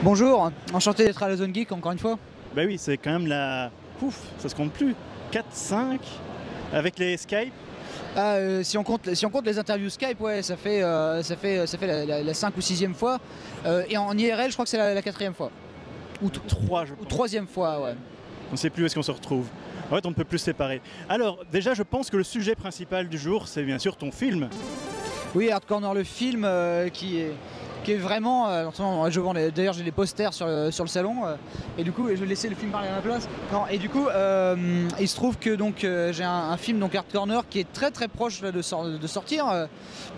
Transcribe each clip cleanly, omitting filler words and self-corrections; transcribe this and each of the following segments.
Bonjour, enchanté d'être à la Zone Geek encore une fois. Bah oui, c'est quand même la... Ouf, ça se compte plus. 4, 5, avec les Skype. Si on compte les interviews Skype, ouais, ça fait la 5 ou 6e fois. Et en IRL, je crois que c'est la 4e fois. Ou 3, je pense. 3e fois, ouais. On ne sait plus où est-ce qu'on se retrouve. En fait, on ne peut plus se séparer. Alors, déjà, je pense que le sujet principal du jour, c'est bien sûr ton film. Oui, Hard Corner, le film qui est vraiment. D'ailleurs, j'ai les posters sur le salon. Et du coup, je vais laisser le film parler à ma place. Non, et du coup, il se trouve que j'ai un film, donc Hard Corner, qui est très très proche là, de sortir,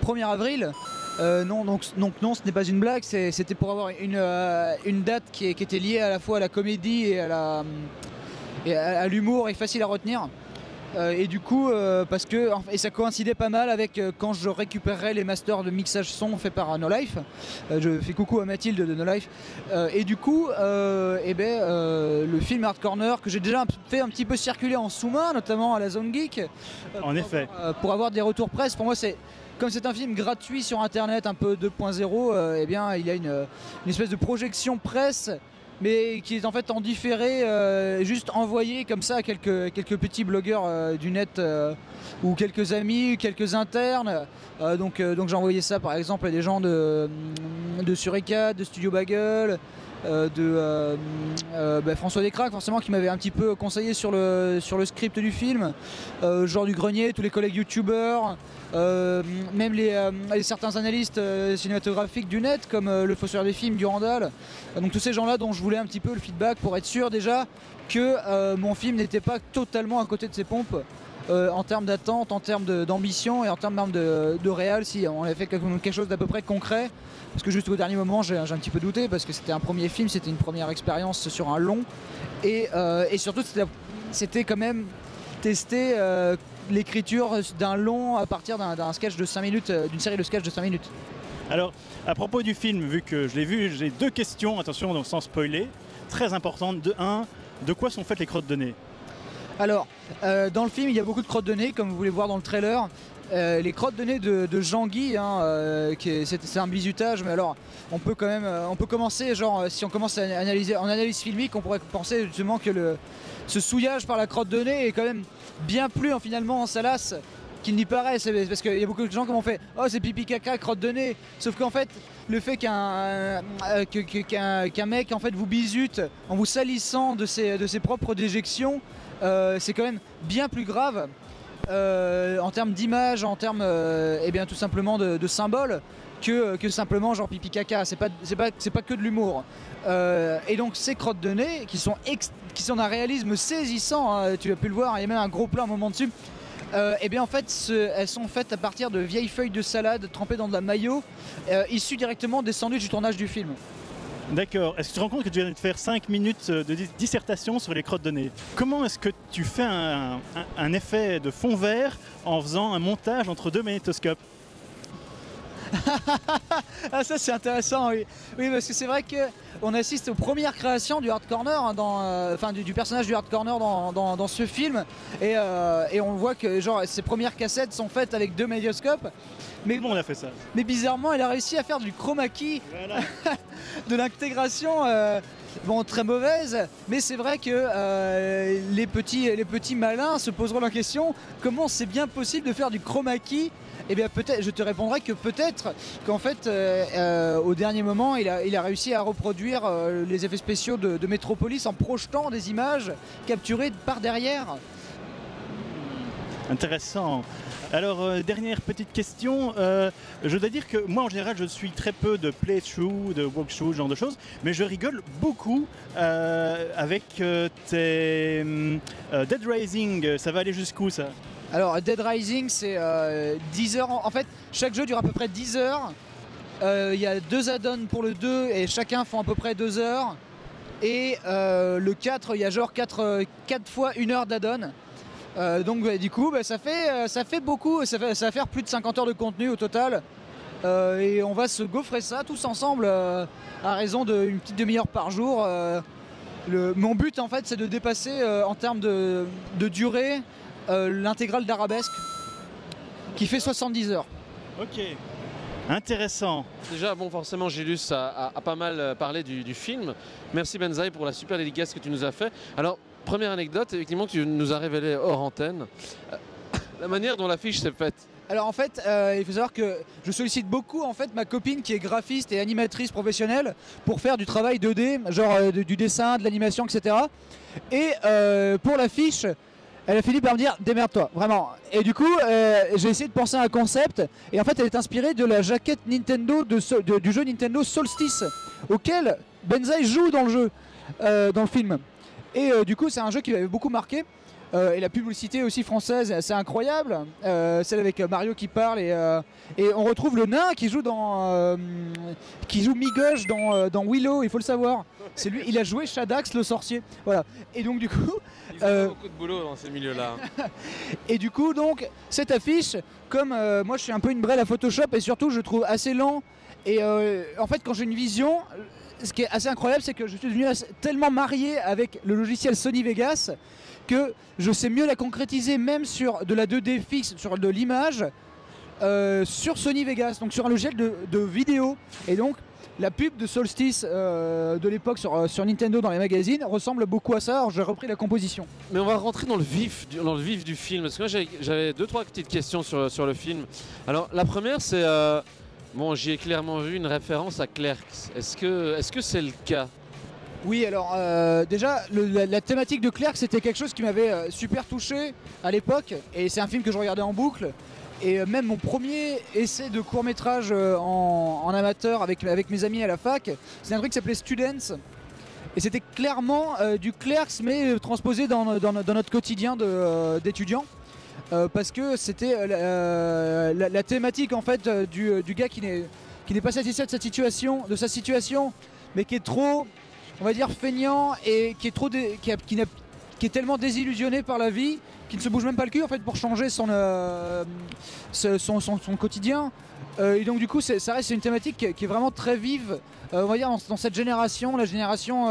1er avril. Non, donc non, ce n'est pas une blague. C'était pour avoir une date qui était liée à la fois à la comédie et à l'humour et facile à retenir. Et du coup, et ça coïncidait pas mal avec quand je récupérerais les masters de mixage son faits par No Life. Je fais coucou à Mathilde de No Life. Et du coup, le film Hard Corner, que j'ai déjà fait un petit peu circuler en sous-main, notamment à la Zone Geek, En effet. pour avoir des retours presse, pour moi comme c'est un film gratuit sur internet, un peu 2.0, eh bien il y a une espèce de projection presse, mais qui est en fait en différé, juste envoyé comme ça à quelques petits blogueurs du net, ou quelques amis, quelques internes. Donc j'ai envoyé ça par exemple à des gens de Surecat, de Studio Bagel, François Descraques forcément, qui m'avait un petit peu conseillé sur le script du film, Jean du Grenier, tous les collègues youtubeurs, même certains analystes cinématographiques du net comme le Fossoyeur des films, Durandal. Donc tous ces gens-là dont je voulais un petit peu le feedback pour être sûr déjà que mon film n'était pas totalement à côté de ses pompes, en termes d'attente, en termes d'ambition et en termes même de réal, si on avait fait quelque chose d'à peu près concret. Parce que juste au dernier moment, j'ai un petit peu douté, parce que c'était un premier film, c'était une première expérience sur un long. Et surtout, c'était quand même tester l'écriture d'un long à partir d'un sketch de 5 minutes, d'une série de sketchs de 5 minutes. Alors, à propos du film, vu que je l'ai vu, j'ai 2 questions, attention, donc sans spoiler, très importantes. De quoi sont faites les crottes de nez? Alors, dans le film, il y a beaucoup de crottes de nez, comme vous voulez voir dans le trailer. Les crottes de nez de Jean-Guy, c'est un bizutage, mais alors on peut commencer, genre si on commence à analyser en analyse filmique, on pourrait penser justement que ce souillage par la crotte de nez est quand même bien plus finalement en salace qu'il n'y paraît. Parce qu'il y a beaucoup de gens qui m'ont fait « Oh, c'est pipi caca, crotte de nez !» Sauf qu'en fait, le fait qu'un mec en fait vous bizute en vous salissant de ses propres déjections, c'est quand même bien plus grave. En termes d'image, en termes tout simplement de symboles, que simplement genre pipi caca. C'est pas que de l'humour. Et donc ces crottes de nez qui sont d'un réalisme saisissant, hein, tu as pu le voir, il y a même un gros plan un moment dessus. En fait, elles sont faites à partir de vieilles feuilles de salade trempées dans de la mayo, issues directement des sandwichs du tournage du film. D'accord. Est-ce que tu te rends compte que tu viens de faire 5 minutes de dissertation sur les crottes de nez? Comment est-ce que tu fais un effet de fond vert en faisant un montage entre 2 magnétoscopes? Ah, ça c'est intéressant, oui. Oui, parce que c'est vrai qu'on assiste aux premières créations du Hard Corner, hein, du personnage du Hard Corner dans ce film, et on voit que genre ses premières cassettes sont faites avec 2 magnétoscopes. Mais Tout le monde a fait ça. Mais bizarrement, elle a réussi à faire du chroma key, Voilà. de l'intégration, très mauvaise. Mais c'est vrai que les petits malins se poseront la question, comment c'est bien possible de faire du chroma key? Eh bien peut-être, je te répondrai que peut-être qu'en fait, au dernier moment, il a réussi à reproduire les effets spéciaux de Metropolis en projetant des images capturées par derrière. Intéressant. Alors, dernière petite question. Je dois dire que moi, en général, je suis très peu de playthrough, de walkthrough, ce genre de choses, mais je rigole beaucoup avec tes Dead Rising. Ça va aller jusqu'où, ça? Alors, Dead Rising, c'est 10 heures. En fait, chaque jeu dure à peu près 10 heures. Il y a 2 add-ons pour le 2 et chacun font à peu près 2 heures. Et le 4, il y a genre 4 fois 1 heure d'add-on. Donc du coup ça fait beaucoup, ça va faire plus de 50 heures de contenu au total, et on va se gaufrer ça tous ensemble à raison d'une petite demi-heure par jour. Mon but en fait c'est de dépasser en termes de durée l'intégrale d'Arabesque qui fait 70 heures. Ok. Intéressant. Déjà, bon, forcément, Gilus a pas mal parlé du film. Merci Benzaï pour la super dédicace que tu nous as fait. Alors, première anecdote, effectivement, que tu nous as révélé hors antenne, la manière dont l'affiche s'est faite. Alors en fait, il faut savoir que je sollicite beaucoup en fait ma copine qui est graphiste et animatrice professionnelle pour faire du travail 2D, genre du dessin, de l'animation, etc. Et pour l'affiche, elle a fini par me dire démerde-toi, vraiment. Et du coup, j'ai essayé de penser à un concept. Et en fait, elle est inspirée de la jaquette Nintendo du jeu Nintendo Solstice, auquel Benzaï joue dans le jeu, dans le film. Et du coup, c'est un jeu qui m'avait beaucoup marqué. Et la publicité aussi française, c'est incroyable. Celle avec Mario qui parle et on retrouve le nain qui joue Migoj dans Willow. Il faut le savoir. C'est lui. Il a joué Shadax le sorcier. Voilà. Et donc du coup, Ils ont beaucoup de boulot dans ces milieux-là. et du coup donc cette affiche, comme moi je suis un peu une brêle à Photoshop et surtout je trouve assez lent. Et en fait quand j'ai une vision, ce qui est assez incroyable, c'est que je suis devenu tellement marié avec le logiciel Sony Vegas que je sais mieux la concrétiser même sur de la 2D fixe, sur de l'image, sur Sony Vegas, donc sur un logiciel de vidéo. Et donc la pub de Solstice de l'époque sur Nintendo dans les magazines ressemble beaucoup à ça. Alors j'ai repris la composition. Mais on va rentrer dans le vif du film, parce que moi j'avais 2-3 petites questions sur le film. Alors la première c'est, bon, j'y ai clairement vu une référence à Clerks. Est-ce que c'est le cas? Oui, alors déjà la thématique de Clerks c'était quelque chose qui m'avait super touché à l'époque et c'est un film que je regardais en boucle et même mon premier essai de court-métrage en amateur avec mes amis à la fac, c'est un truc qui s'appelait Students et c'était clairement du Clerks mais transposé dans notre quotidien d'étudiants. Parce que c'était la thématique en fait du gars qui n'est pas satisfait de sa situation, mais qui est trop, on va dire, feignant et qui est tellement désillusionné par la vie qu'il ne se bouge même pas le cul en fait pour changer son quotidien. Et donc du coup ça reste une thématique qui est vraiment très vive, on va dire dans cette génération, la génération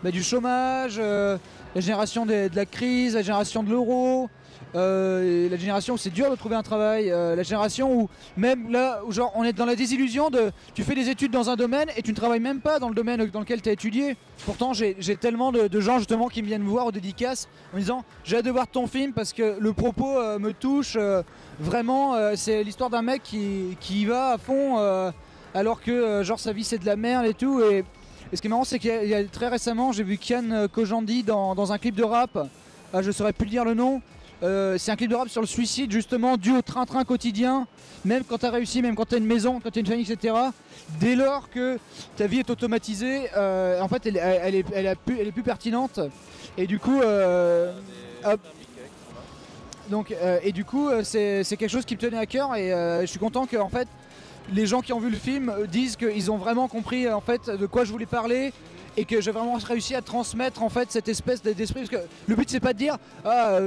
du chômage, la génération de la crise, la génération de l'euro. La génération où c'est dur de trouver un travail, la génération où même là où genre on est dans la désillusion de tu fais des études dans un domaine et tu ne travailles même pas dans le domaine dans lequel tu as étudié. Pourtant j'ai tellement de gens justement qui me viennent me voir aux dédicaces en me disant j'ai hâte de voir ton film parce que le propos me touche vraiment. C'est l'histoire d'un mec qui y va à fond alors que genre sa vie c'est de la merde et tout. Et ce qui est marrant c'est qu'il y a très récemment j'ai vu Kian Kojandi dans un clip de rap, je saurais plus dire le nom. C'est un clip de rap sur le suicide justement dû au train-train quotidien. Même quand tu as réussi, même quand tu as une maison, quand tu as une famille, etc. Dès lors que ta vie est automatisée, en fait elle est plus pertinente. Et du coup, donc, et du coup c'est quelque chose qui me tenait à cœur et je suis content que en fait, les gens qui ont vu le film disent qu'ils ont vraiment compris en fait, de quoi je voulais parler. Et que j'ai vraiment réussi à transmettre en fait cette espèce d'esprit, parce que le but c'est pas de dire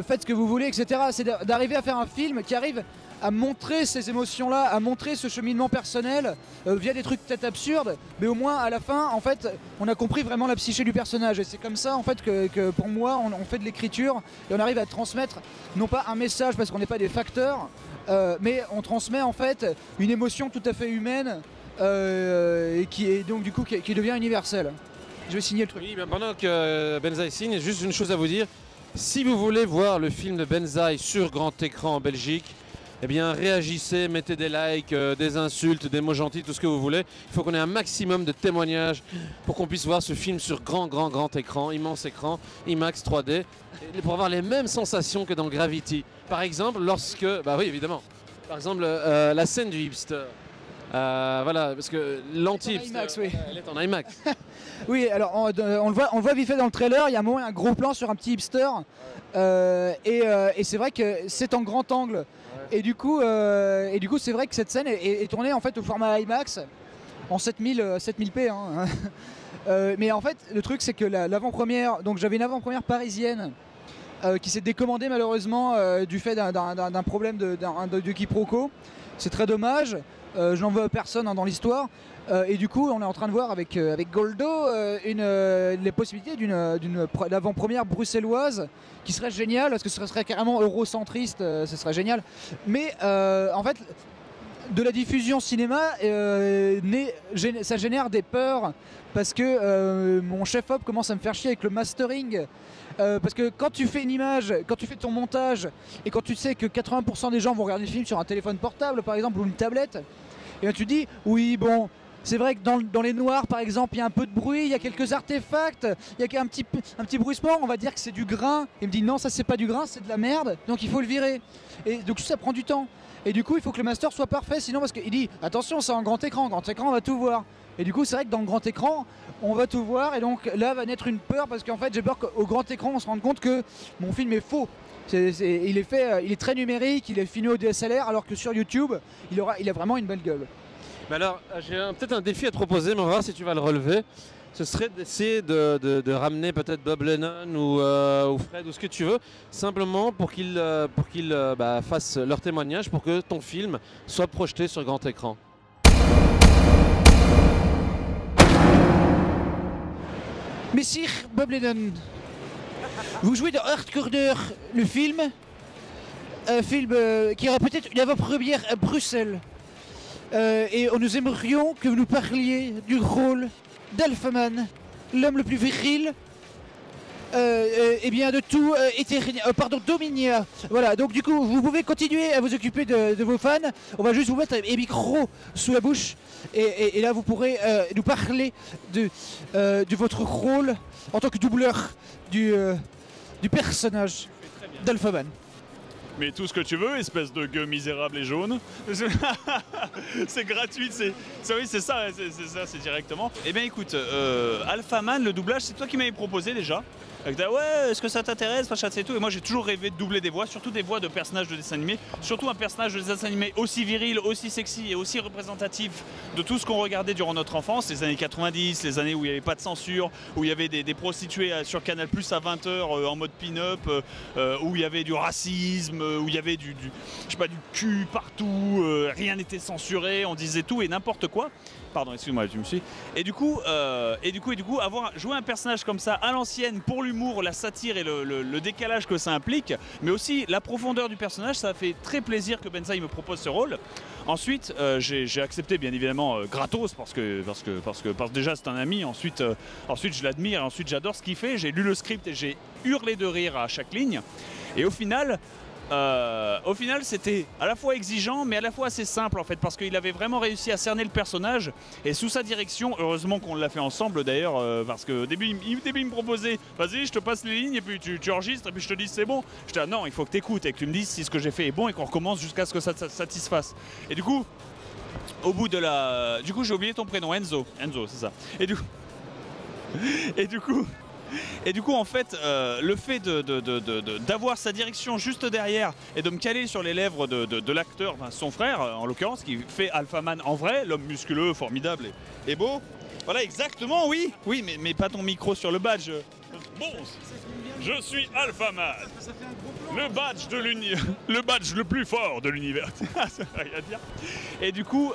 faites ce que vous voulez, etc. C'est d'arriver à faire un film qui arrive à montrer ces émotions là, à montrer ce cheminement personnel via des trucs peut-être absurdes, mais au moins à la fin en fait on a compris vraiment la psyché du personnage et c'est comme ça en fait que pour moi on fait de l'écriture et on arrive à transmettre non pas un message parce qu'on n'est pas des facteurs, mais on transmet en fait une émotion tout à fait humaine et qui est donc du coup qui devient universelle. Je vais signer le truc. Oui, mais pendant que Benzaï signe, juste une chose à vous dire. Si vous voulez voir le film de Benzaï sur grand écran en Belgique, eh bien réagissez, mettez des likes, des insultes, des mots gentils, tout ce que vous voulez. Il faut qu'on ait un maximum de témoignages pour qu'on puisse voir ce film sur grand écran, immense écran, IMAX 3D, et pour avoir les mêmes sensations que dans Gravity. Par exemple, lorsque... Bah oui, évidemment. Par exemple, la scène du hipster. Voilà, parce que l'anti-hipster, oui. elle est en IMAX. Oui, alors on le voit vite fait dans le trailer, il y a un moment un gros plan sur un petit hipster et c'est vrai que c'est en grand angle. Ouais. Et du coup c'est vrai que cette scène est tournée en fait au format IMAX en 7000p. Hein. Mais en fait le truc c'est que l'avant-première, donc j'avais une avant-première parisienne qui s'est décommandée malheureusement du fait d'un problème de quiproquo. C'est très dommage. Je n'en veux à personne dans l'histoire. Et du coup, on est en train de voir avec Goldo les possibilités d'une avant-première bruxelloise qui serait géniale, parce que ce serait carrément eurocentriste, ce serait génial. Mais en fait, de la diffusion cinéma, ça génère des peurs parce que mon chef-op commence à me faire chier avec le mastering. Parce que quand tu fais une image, quand tu fais ton montage et quand tu sais que 80% des gens vont regarder le film sur un téléphone portable par exemple ou une tablette, et bien tu dis oui bon, c'est vrai que dans les noirs par exemple il y a un peu de bruit, il y a quelques artefacts, il y a un petit bruissement, on va dire que c'est du grain. Il me dit non, ça c'est pas du grain, c'est de la merde, donc il faut le virer. Et donc ça prend du temps. Et du coup il faut que le master soit parfait, sinon parce qu'il dit attention c'est en grand écran on va tout voir. Et du coup c'est vrai que dans le grand écran on va tout voir, et donc là va naître une peur parce qu'en fait j'ai peur qu'au grand écran on se rende compte que mon film est faux. Il est très numérique, il est filmé au DSLR, alors que sur YouTube il a vraiment une belle gueule. Mais alors j'ai peut-être un défi à te proposer, mais on va voir si tu vas le relever. Ce serait d'essayer de ramener peut-être Bob Lennon ou Fred ou ce que tu veux, simplement pour qu'ils fassent leur témoignage pour que ton film soit projeté sur grand écran. Messire Bob Lennon, vous jouez dans Hardcorner, le film, un film qui aura peut-être une avant-première à Bruxelles. Et nous aimerions que vous nous parliez du rôle d'Alphaman, l'homme le plus viril, et bien de tout Dominia. Voilà, donc du coup vous pouvez continuer à vous occuper de vos fans. On va juste vous mettre un micro sous la bouche et là vous pourrez nous parler de votre rôle en tant que doubleur du personnage d'Alphaman. Mais tout ce que tu veux, espèce de gueux misérable et jaune. C'est gratuit, c'est ça, c'est directement. Eh bien écoute, Alphaman, le doublage, c'est toi qui m'avais proposé déjà. Ouais, est-ce que ça t'intéresse, machin, c'est tout. Et moi j'ai toujours rêvé de doubler des voix, surtout des voix de personnages de dessin animé. Surtout un personnage de dessin animé aussi viril, aussi sexy et aussi représentatif de tout ce qu'on regardait durant notre enfance, les années 90, les années où il n'y avait pas de censure, où il y avait des prostituées sur Canal Plus à 20h en mode pin-up, où il y avait du racisme, où il y avait du cul partout, rien n'était censuré, on disait tout et n'importe quoi. Pardon, excuse-moi, tu me suis. Et du coup, avoir joué un personnage comme ça à l'ancienne pour l'humour, la satire et le décalage que ça implique, mais aussi la profondeur du personnage, ça a fait très plaisir que Benzaï me propose ce rôle. Ensuite, j'ai accepté bien évidemment gratos parce que déjà c'est un ami. Ensuite je l'admire, ensuite j'adore ce qu'il fait. J'ai lu le script et j'ai hurlé de rire à chaque ligne. Et au final, c'était à la fois exigeant mais à la fois assez simple en fait, parce qu'il avait vraiment réussi à cerner le personnage et sous sa direction, heureusement qu'on l'a fait ensemble d'ailleurs, parce qu'au début il me proposait vas-y je te passe les lignes et puis tu enregistres et puis je te dis c'est bon. Je dis ah non, il faut que tu écoutes et que tu me dises si ce que j'ai fait est bon et qu'on recommence jusqu'à ce que ça te satisfasse. Et du coup au bout de du coup j'ai oublié ton prénom, Enzo c'est ça. Et du coup, en fait, le fait d'avoir sa direction juste derrière et de me caler sur les lèvres de l'acteur, enfin, son frère en l'occurrence, qui fait Alphaman en vrai, l'homme musculeux, formidable et beau. Voilà, exactement, oui, mais pas ton micro sur le badge. Bon, je suis Alphaman, le badge le plus fort de l'univers. Ça n'a rien à dire. Et du coup...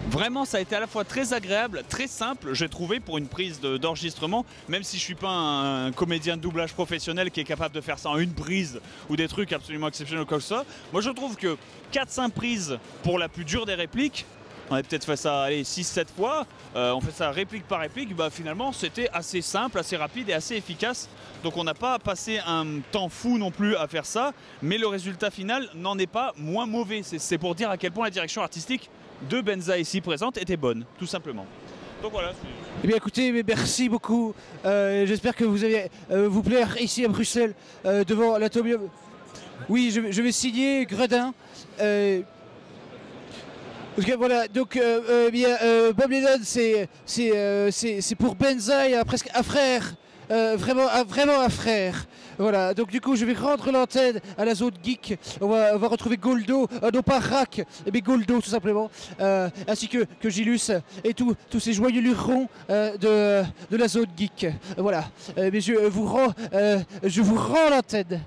vraiment, ça a été à la fois très agréable, très simple, j'ai trouvé, pour une prise d'enregistrement, même si je suis pas un comédien de doublage professionnel qui est capable de faire ça en une prise ou des trucs absolument exceptionnels comme ça. Moi, je trouve que 4-5 prises pour la plus dure des répliques, on a peut-être fait ça 6-7 fois, on fait ça réplique par réplique, bah finalement c'était assez simple, assez rapide et assez efficace. Donc on n'a pas passé un temps fou non plus à faire ça, mais le résultat final n'en est pas moins mauvais. C'est pour dire à quel point la direction artistique de Benzaï ici présente était bonne, tout simplement. Donc voilà. Eh bien écoutez, mais merci beaucoup. J'espère que vous allez vous plaire ici à Bruxelles, devant l'Atomium. Oui, je vais signer Gredin. Voilà, donc Bob Lennon, c'est pour Benzaï presque un frère. Vraiment un frère. Voilà, donc du coup je vais rendre l'antenne à la zone geek. On va retrouver Goldo, non pas Rack, mais Goldo tout simplement, ainsi que Gilus et tous ces joyeux lurons de la zone geek. Voilà, mais je vous rends l'antenne.